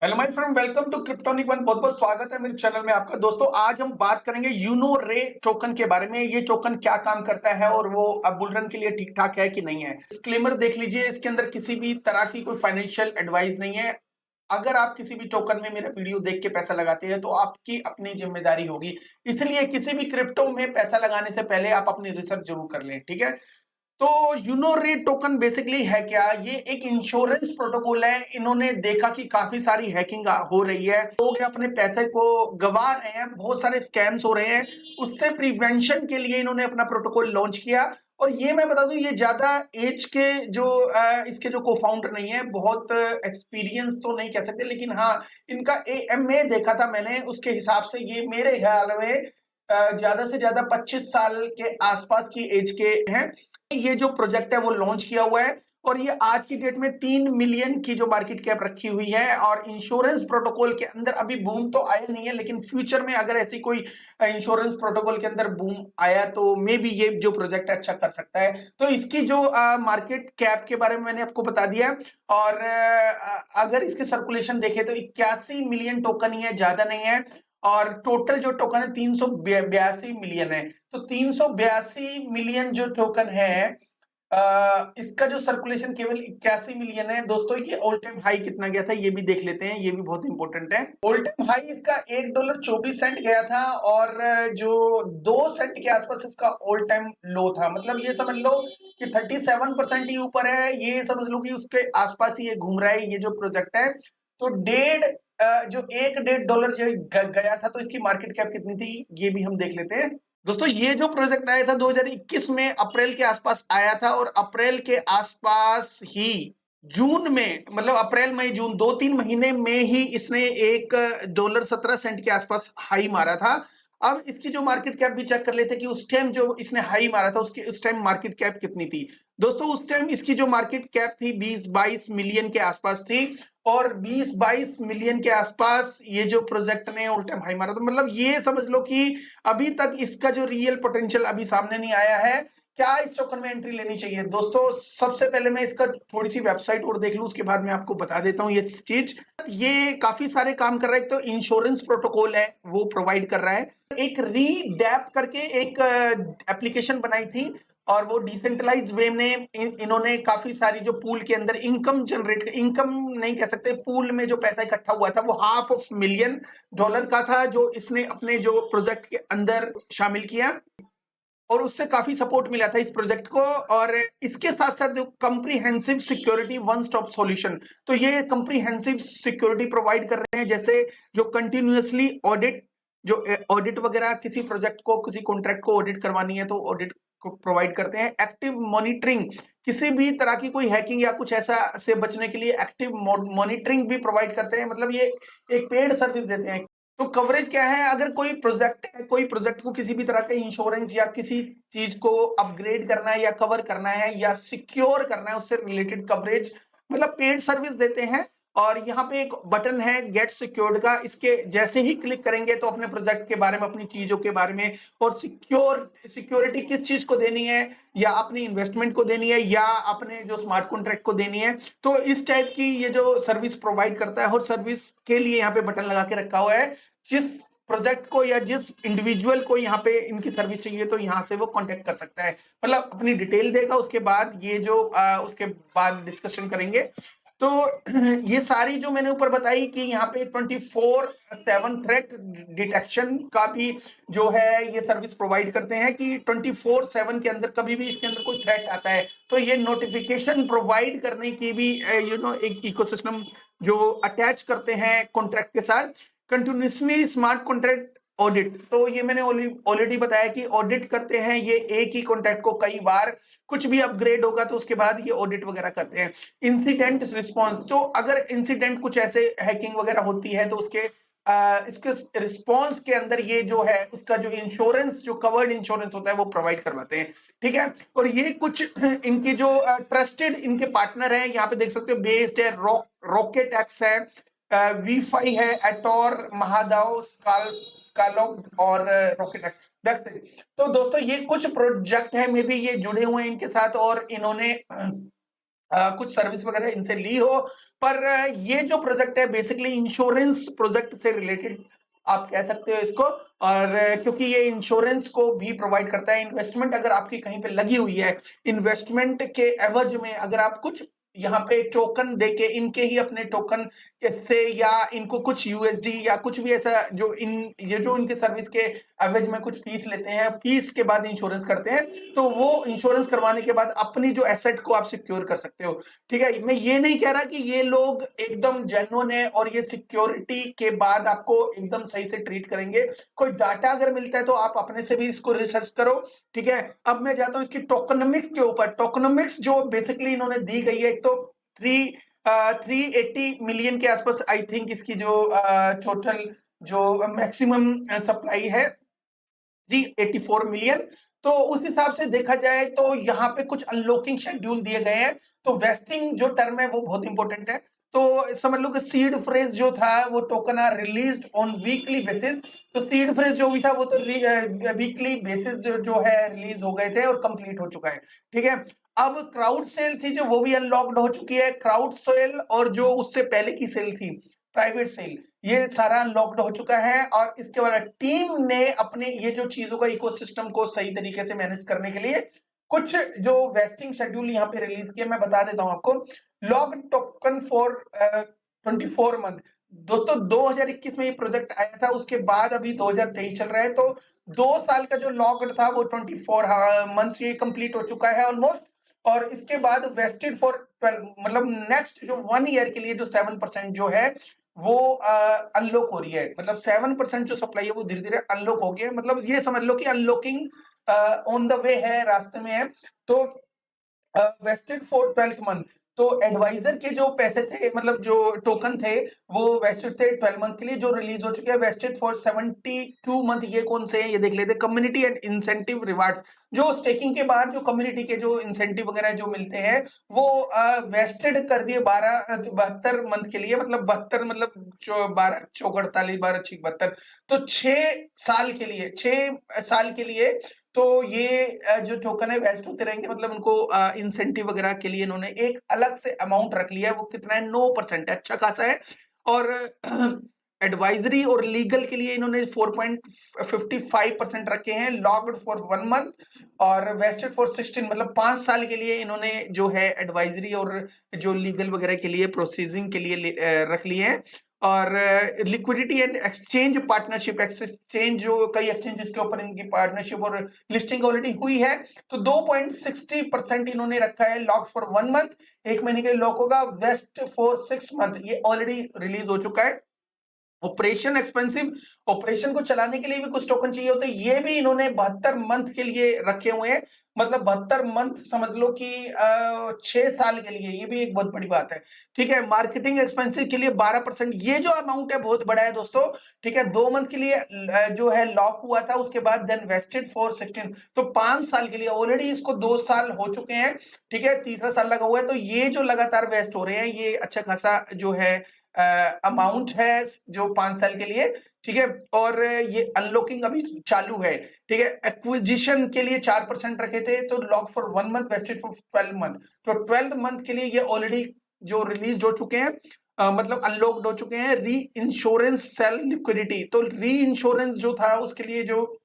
Hello my friend, welcome to Cryptonic one. बहुत बहुत स्वागत है मेरे चैनल में आपका। दोस्तों, आज हम बात करेंगे यूनो रे टोकन के बारे में। ये टोकन क्या काम करता है और वो अब बुल रन के लिए ठीक ठाक है कि नहीं है। डिस्क्लेमर देख लीजिए, इसके अंदर किसी भी तरह की कोई फाइनेंशियल एडवाइस नहीं है। अगर आप किसी भी टोकन में मेरा वीडियो देख के पैसा लगाते हैं तो आपकी अपनी जिम्मेदारी होगी, इसलिए किसी भी क्रिप्टो में पैसा लगाने से पहले आप अपनी रिसर्च जरूर कर लें, ठीक है। तो यूनोरे टोकन बेसिकली है क्या? ये एक इंश्योरेंस प्रोटोकॉल है। इन्होंने देखा कि काफी सारी हैकिंग हो रही है, लोग अपने पैसे को गंवा रहे हैं, बहुत सारे स्कैम्स हो रहे हैं। उससे प्रिवेंशन के लिए इन्होंने अपना प्रोटोकॉल लॉन्च किया। और ये मैं बता दूं, ये ज्यादा एज के जो इसके जो को फाउंडर नहीं है, बहुत एक्सपीरियंस तो नहीं कह सकते, लेकिन हाँ, इनका एएमए देखा था मैंने, उसके हिसाब से ये मेरे ख्याल में ज्यादा से ज्यादा 25 साल के आसपास की एज के हैं। ये जो प्रोजेक्ट है वो लॉन्च किया हुआ है और ये आज की डेट में 3 मिलियन की जो मार्केट कैप रखी हुई है। और इंश्योरेंस प्रोटोकॉल के अंदर अभी बूम तो आया नहीं है, लेकिन फ्यूचर में अगर ऐसी कोई इंश्योरेंस प्रोटोकॉल के अंदर बूम आया तो मे बी ये जो प्रोजेक्ट है अच्छा कर सकता है। तो इसकी जो मार्केट कैप के बारे में मैंने आपको बता दिया। और अगर इसके सर्कुलेशन देखे तो 81 मिलियन टोकन ही है, ज्यादा नहीं है। और टोटल जो टोकन है 382 मिलियन है। तो 382 मिलियन जो टोकन है, इसका जो सर्कुलेशन केवल 81 मिलियन है। दोस्तों, ये ऑल टाइम हाई कितना गया था ये भी देख लेते हैं, ये भी बहुत इंपॉर्टेंट है। ऑल टाइम हाई इसका $1.24 गया था और जो 2 सेंट के आसपास इसका ऑल टाइम लो था। मतलब ये समझ लो कि 37% ही ऊपर है। ये समझ लो कि उसके आसपास ही ये घूम रहा है ये जो प्रोजेक्ट है। तो जो $1.5 जो गया था, तो इसकी मार्केट कैप कितनी थी ये भी हम देख लेते हैं। दोस्तों, ये जो प्रोजेक्ट आया था 2021 में अप्रैल के आसपास आया था और अप्रैल के आसपास ही जून में, मतलब अप्रैल मई जून 2-3 महीने में ही इसने $1.17 के आसपास हाई मारा था। अब इसकी जो मार्केट कैप भी चेक कर लेते कि उस टाइम जो इसने हाई मारा था उसकी उस टाइम मार्केट कैप कितनी थी। दोस्तों, उस टाइम इसकी जो मार्केट कैप थी 20-22 मिलियन के आसपास थी। और 20-22 मिलियन के आसपास ये जो प्रोजेक्ट ने ऑल टाइम हाई मारा था। मतलब ये समझ लो कि अभी तक इसका जो रियल पोटेंशियल अभी सामने नहीं आया है। क्या इस टोकन में एंट्री लेनी चाहिए? दोस्तों, सबसे पहले मैं इसका थोड़ी सी वेबसाइट और देख लूं, उसके बाद मैं आपको बता देता हूं ये चीज। ये काफी सारे काम कर रहा है। एक तो इंश्योरेंस प्रोटोकॉल है वो प्रोवाइड कर रहा है। एक रीडैप करके एक एप्लीकेशन बनाई थी और वो डिसेंट्रलाइज्ड वे में इन्होंने काफी सारी जो पूल के अंदर इनकम जनरेट, इनकम नहीं कह सकते, पूल में जो पैसा इकट्ठा हुआ था वो $500,000 का था, जो इसने अपने जो प्रोजेक्ट के अंदर शामिल किया और उससे काफी सपोर्ट मिला था इस प्रोजेक्ट को। और इसके साथ साथ जो comprehensive security one stop solution, तो ये कंप्रीहेंसिव सिक्योरिटी प्रोवाइड कर रहे हैं। जैसे जो कंटिन्यूअसली ऑडिट, जो ऑडिट वगैरह किसी प्रोजेक्ट को, किसी कॉन्ट्रैक्ट को ऑडिट करवानी है तो ऑडिट को प्रोवाइड करते हैं। एक्टिव मॉनिटरिंग, किसी भी तरह की कोई हैकिंग या कुछ ऐसा से बचने के लिए एक्टिव मॉनिटरिंग भी प्रोवाइड करते हैं। मतलब ये एक पेड सर्विस देते हैं। तो कवरेज क्या है? अगर कोई प्रोजेक्ट है, कोई प्रोजेक्ट को किसी भी तरह का इंश्योरेंस या किसी चीज को अपग्रेड करना है या कवर करना है या सिक्योर करना है, उससे रिलेटेड कवरेज, मतलब पेड सर्विस देते हैं। और यहाँ पे एक बटन है गेट सिक्योर्ड का, इसके जैसे ही क्लिक करेंगे तो अपने प्रोजेक्ट के बारे में, अपनी चीजों के बारे में और सिक्योरिटी किस चीज को देनी है, या अपनी इन्वेस्टमेंट को देनी है या अपने जो स्मार्ट कॉन्ट्रैक्ट को देनी है, तो इस टाइप की ये जो सर्विस प्रोवाइड करता है। और सर्विस के लिए यहाँ पे बटन लगा के रखा हुआ है। जिस प्रोजेक्ट को या जिस इंडिविजुअल को यहाँ पे इनकी सर्विस चाहिए तो यहाँ से वो कांटेक्ट कर सकता है। मतलब अपनी डिटेल देगा, उसके बाद ये जो उसके बाद डिस्कशन करेंगे। तो ये सारी जो मैंने ऊपर बताई कि यहाँ पे 24/7 थ्रेट डिटेक्शन का भी जो है ये सर्विस प्रोवाइड करते हैं कि 24/7 के अंदर कभी भी इसके अंदर कोई थ्रेट आता है तो ये नोटिफिकेशन प्रोवाइड करने की भी एक इकोसिस्टम जो अटैच करते हैं कॉन्ट्रैक्ट के साथ। कंटिन्यूसली स्मार्ट कॉन्ट्रैक्ट ऑडिट, तो ये मैंने ऑलरेडी बताया कि ऑडिट करते हैं ये एक ही कॉन्ट्रैक्ट को कई बार, कुछ भी अपग्रेड होगा तो उसके बाद ये ऑडिट वगैरह करते हैं। इंसिडेंट रिस्पांस, तो अगर इंसिडेंट कुछ ऐसे हैकिंग वगैरह होती है तो उसके इसके रिस्पांस के अंदर ये जो है उसका जो इंश्योरेंस, जो कवर्ड इंश्योरेंस होता है वो प्रोवाइड करवाते हैं, ठीक है। और ये कुछ इनके जो ट्रस्टेड इनके पार्टनर हैं, यहाँ पे देख सकते हो, बेस्ड है रॉकेट एक्स है, V5 है, एटोर, महादाव, स्कालॉग और रॉकेट एक्स। तो दोस्तों, ये कुछ प्रोजेक्ट है, मे बी ये जुड़े हुए हैं इनके साथ और इन्होंने कुछ सर्विस वगैरह इनसे ली हो, पर ये जो प्रोजेक्ट है बेसिकली इंश्योरेंस प्रोजेक्ट से रिलेटेड आप कह सकते हो इसको। और क्योंकि ये इंश्योरेंस को भी प्रोवाइड करता है, इन्वेस्टमेंट अगर आपकी कहीं पे लगी हुई है, इन्वेस्टमेंट के एवज में अगर आप कुछ यहाँ पे टोकन देके इनके ही अपने टोकन से, या इनको कुछ यूएसडी या कुछ भी ऐसा जो ये जो इनके सर्विस के एवरेज में कुछ फीस लेते हैं, फीस के बाद इंश्योरेंस करते हैं, तो वो इंश्योरेंस करवाने के बाद अपनी जो एसेट को आप सिक्योर कर सकते हो। ठीक है, मैं ये नहीं कह रहा कि ये लोग एकदम जेन्युइन है और ये सिक्योरिटी के बाद आपको एकदम सही से ट्रीट करेंगे। कोई डाटा अगर मिलता है तो आप अपने से भी इसको रिसर्च करो। ठीक है, अब मैं जाता हूं इसकी टोकनोमिक्स के ऊपर। टोकनोमिक्स जो बेसिकली इन्होंने दी गई है, एक तो 380 मिलियन के आसपास आई थिंक इसकी जो टोटल जो मैक्सिमम सप्लाई है 384 मिलियन। तो उस हिसाब से देखा जाए तो यहाँ पे कुछ अनलॉकिंग शेड्यूल दिए गए हैं। तो वेस्टिंग जो टर्म है वो बहुत इंपॉर्टेंट है। तो समझ लो कि सीड फ्रेज जो था वो token are released on weekly basis. तो सीड फ्रेज जो भी था वो तो वीकली बेसिस जो है रिलीज हो गए थे और कंप्लीट हो चुका है। ठीक है, अब क्राउड सेल थी जो वो भी अनलॉक्ड हो चुकी है। क्राउड सेल और जो उससे पहले की सेल थी प्राइवेट सेल, ये सारा अनलॉक्ड हो चुका है। और इसके बाद टीम ने अपने ये जो चीजों का इकोसिस्टम को सही तरीके से मैनेज करने के लिए कुछ जो वेस्टिंग शेड्यूल यहाँ पे रिलीज किए, मैं बता देता हूं आपको। Lock token for 24 month. दोस्तों 2021 में ये प्रोजेक्ट आया था, उसके बाद अभी 2023 चल रहा है, तो 2 साल का जो लॉक्ड था वो 24 मंथ्स ये कंप्लीट हो चुका है ऑलमोस्ट। और इसके बाद वेस्टेड फॉर 12, मतलब नेक्स्ट जो 1 ईयर के लिए जो 7% जो है वो अनलॉक हो रही है। मतलब 7% जो सप्लाई है वो धीरे धीरे अनलॉक हो गया है। मतलब ये समझ लो कि अनलॉकिंग ऑन द वे है, रास्ते में है। तो वेस्टेड फॉर 12th मंथ। तो एडवाइजर के जो पैसे थे, मतलब जो टोकन थे, वो वेस्टेड थे 12 मंथ के लिए, जो रिलीज हो चुके हैं वेस्टेड फॉर 72 मंथ। ये कौन से हैं ये देख लेते हैं। कम्युनिटी एंड इंसेंटिव रिवार्ड्स, जो स्टेकिंग के बाद जो कम्युनिटी के जो इंसेंटिव वगैरह जो मिलते हैं वो वेस्टेड कर दिए 72 मंथ के लिए। मतलब 72 मतलब 12 चौक 48 12 6 72, तो 6 साल के लिए, 6 साल के लिए। तो ये जो टोकन है वेस्ट होते रहेंगे। मतलब उनको इंसेंटिव वगैरह के लिए इन्होंने एक अलग से अमाउंट रख लिया है। वो कितना है, 9% है, अच्छा खासा है। और एडवाइजरी और लीगल के लिए इन्होंने 4.55% रखे हैं, लॉक्ड फॉर 1 मंथ और वेस्टेड फॉर 16, मतलब 5 साल के लिए इन्होंने जो है एडवाइजरी और जो लीगल वगैरह के लिए प्रोसेसिंग के लिए रख लिए हैं। और liquidity and exchange partnership, exchange जो कई एक्सचेंजेस के ऊपर इनकी पार्टनरशिप और लिस्टिंग ऑलरेडी हुई है, तो 2.60% इन्होंने रखा है लॉक फॉर 1 मंथ, 1 महीने के लिए लॉक होगा। वेस्ट फॉर 6 मंथ, ये ऑलरेडी रिलीज हो चुका है। ऑपरेशन एक्सपेंसिव, ऑपरेशन को चलाने के लिए भी कुछ टोकन चाहिए होते हैं, ये भी इन्होंने 72 मंथ के लिए रखे हुए हैं। मतलब 72 मंथ समझ लो कि 6 साल के लिए, ये भी एक बहुत बड़ी बात है। ठीक है, मार्केटिंग एक्सपेंसिव के लिए 12%, ये जो अमाउंट है बहुत बड़ा है दोस्तों। ठीक है, 2 मंथ के लिए जो है लॉक हुआ था, उसके बाद देन वेस्टेड फॉर 16, तो 5 साल के लिए। ऑलरेडी इसको 2 साल हो चुके हैं। ठीक है, तीसरा साल लगा हुआ है। तो ये जो लगातार वेस्ट हो रहे हैं, ये अच्छा खासा जो है अमाउंट है जो 5 साल के लिए। ठीक है, और ये अनलॉकिंग अभी चालू है। ठीक है, एक्विजिशन के लिए 4% रखे थे, तो lock for 1 month, vested for 12 month. तो 12 मंथ के लिए ये ऑलरेडी जो रिलीज हो चुके हैं, मतलब अनलॉक्ड हो चुके हैं। री इंश्योरेंस सेल लिक्विडिटी, तो री इंश्योरेंस जो था उसके लिए जो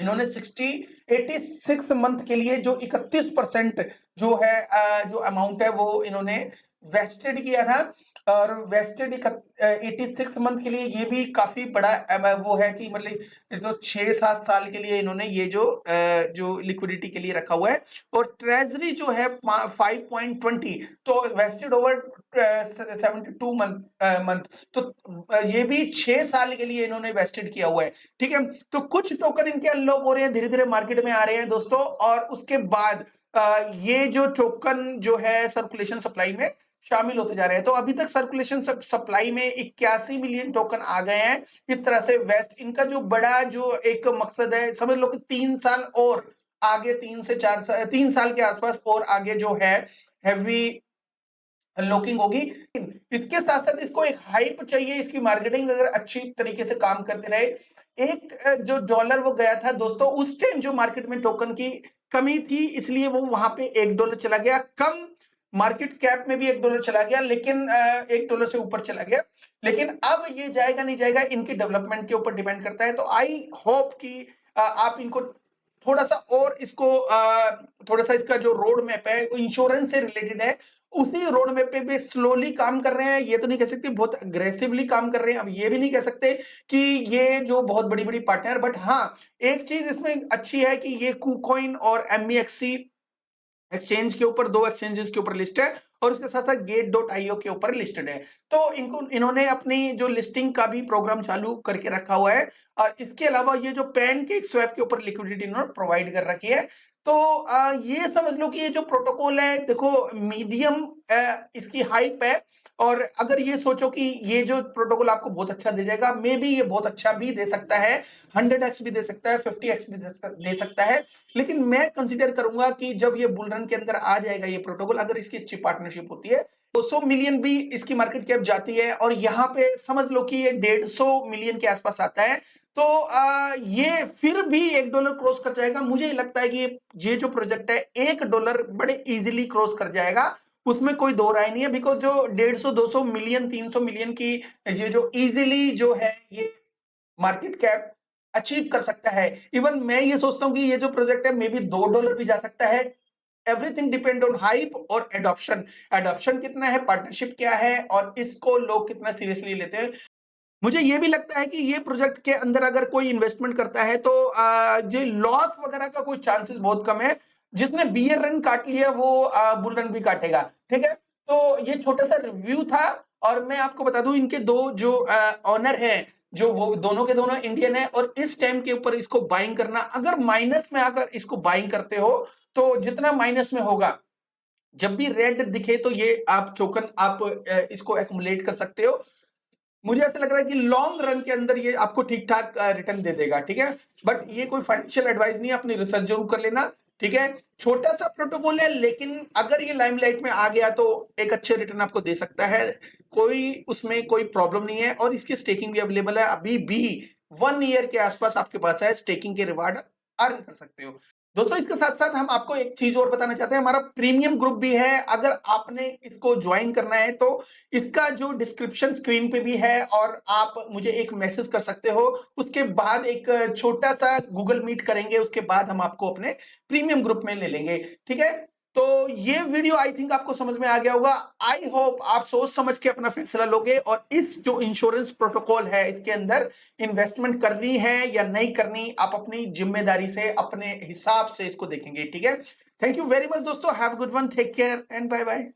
इन्होंने 86 मंथ के लिए जो 31% जो है जो अमाउंट है वो इन्होंने वेस्टेड किया था। और वेस्टेड 86 मंथ के लिए, ये भी काफी बड़ा वो है कि मतलब तो 6-7 साल के लिए इन्होंने ये जो लिक्विडिटी के लिए रखा हुआ है। और ट्रेजरी जो है 5.20, तो वेस्टेड ओवर 72 मंथ, तो ये भी 6 साल के लिए इन्होंने वेस्टेड किया हुआ है। ठीक है, तो कुछ टोकन इनके अनलॉक हो रहे हैं, धीरे धीरे मार्केट में आ रहे हैं दोस्तों। और उसके बाद ये जो टोकन जो है सर्कुलेशन सप्लाई में शामिल होते जा रहे हैं। तो अभी तक सर्कुलेशन सप्लाई में 81 मिलियन टोकन आ गए हैं। इस तरह से वेस्ट, इनका जो बड़ा जो एक मकसद है, समझ लो कि 3 साल और आगे, 3 से 4 साल, 3 साल के आसपास और आगे जो है हैवी अनलॉकिंग होगी। इसके साथ साथ इसको एक हाइप चाहिए, इसकी मार्केटिंग अगर अच्छी तरीके से काम करते रहे। एक जो डॉलर वो गया था दोस्तों, उस टाइम जो मार्केट में टोकन की कमी थी, इसलिए वो वहां पे $1 चला गया। कम मार्केट कैप में भी $1 चला गया, लेकिन $1 से ऊपर चला गया, लेकिन अब ये जाएगा नहीं जाएगा इनकी डेवलपमेंट के ऊपर डिपेंड करता है। तो आई होप कि आप इनको थोड़ा सा और इसको थोड़ा सा इसका जो रोड मैप है इंश्योरेंस से रिलेटेड है, उसी रोड मैप पे भी स्लोली काम कर रहे हैं। ये तो नहीं कह सकते बहुत अग्रेसिवली काम कर रहे हैं, अब ये भी नहीं कह सकते कि ये जो बहुत बड़ी बड़ी पार्टनर, बट हाँ एक चीज इसमें अच्छी है कि ये KuCoin और MEXC एक्सचेंज के ऊपर, 2 एक्सचेंजेस के ऊपर लिस्ट है और उसके साथ साथ Gate.io के ऊपर लिस्टेड है। तो इन्होंने अपनी जो लिस्टिंग का भी प्रोग्राम चालू करके रखा हुआ है और इसके अलावा ये जो पैनकेक स्वैप के ऊपर लिक्विडिटी इन्होंने प्रोवाइड कर रखी है। तो ये समझ लो कि ये जो प्रोटोकॉल है, देखो मीडियम इसकी हाइप है, और अगर ये सोचो कि ये जो प्रोटोकॉल आपको बहुत अच्छा दे जाएगा, मे बी ये बहुत अच्छा भी दे सकता है, 100x भी दे सकता है, 50x भी दे सकता है, लेकिन मैं कंसीडर करूंगा कि जब ये बुल रन के अंदर आ जाएगा ये प्रोटोकॉल, अगर इसकी अच्छी पार्टनरशिप होती है, 200 मिलियन भी इसकी मार्केट कैप जाती है और यहाँ पे समझ लो कि ये 150 मिलियन के आसपास आता है, तो ये फिर भी $1 क्रॉस कर जाएगा। मुझे लगता है कि ये जो प्रोजेक्ट है $1 बड़े इजीली क्रॉस कर जाएगा, उसमें कोई दो राय नहीं है, बिकॉज जो 150, 200 मिलियन, 300 मिलियन की ये जो इजीली जो है ये मार्केट कैप अचीव कर सकता है। इवन मैं ये सोचता हूं कि ये जो प्रोजेक्ट है मे बी $2 भी जा सकता है। एवरीथिंग डिपेंड ऑन हाइप और एडॉप्शन, एडॉप्शन कितना है, पार्टनरशिप क्या है और इसको लोग कितना सीरियसली लेते हैं। मुझे ये भी लगता है कि ये प्रोजेक्ट के अंदर अगर कोई इन्वेस्टमेंट करता है तो ये लॉस वगैरह का कोई चांसेस बहुत कम है। जिसने बियर रन काट लिया वो बुल रन भी काटेगा, ठीक है। तो ये छोटा सा रिव्यू था और मैं आपको बता दूं इनके दो जो ऑनर हैं, जो वो दोनों के दोनों इंडियन है और इस टाइम के ऊपर इसको बाइंग करना, अगर माइनस में आकर इसको बाइंग करते हो तो जितना माइनस में होगा, जब भी रेड दिखे तो ये आप टोकन आप इसको एक्युमुलेट कर सकते हो। मुझे ऐसा लग रहा है कि लॉन्ग रन के अंदर ये आपको ठीक ठाक रिटर्न दे देगा, ठीक है। बट ये कोई फाइनेंशियल एडवाइस नहीं है, अपनी रिसर्च जरूर कर लेना, ठीक है। छोटा सा प्रोटोकॉल है, लेकिन अगर ये लाइमलाइट में आ गया तो एक अच्छे रिटर्न आपको दे सकता है, कोई उसमें कोई प्रॉब्लम नहीं है। और इसकी स्टेकिंग भी अवेलेबल है, अभी भी 1 ईयर के आसपास आपके पास है, स्टेकिंग के रिवार्ड अर्न कर सकते हो। दोस्तों इसके साथ साथ हम आपको एक चीज और बताना चाहते हैं, हमारा प्रीमियम ग्रुप भी है। अगर आपने इसको ज्वाइन करना है तो इसका जो डिस्क्रिप्शन स्क्रीन पे भी है और आप मुझे एक मैसेज कर सकते हो, उसके बाद एक छोटा सा गूगल मीट करेंगे, उसके बाद हम आपको अपने प्रीमियम ग्रुप में ले लेंगे, ठीक है। तो ये वीडियो आई थिंक आपको समझ में आ गया होगा। आई होप आप सोच समझ के अपना फैसला लोगे और इस जो इंश्योरेंस प्रोटोकॉल है इसके अंदर इन्वेस्टमेंट करनी है या नहीं करनी, आप अपनी जिम्मेदारी से अपने हिसाब से इसको देखेंगे, ठीक है। थैंक यू वेरी मच दोस्तों, have a good one, take care and bye bye.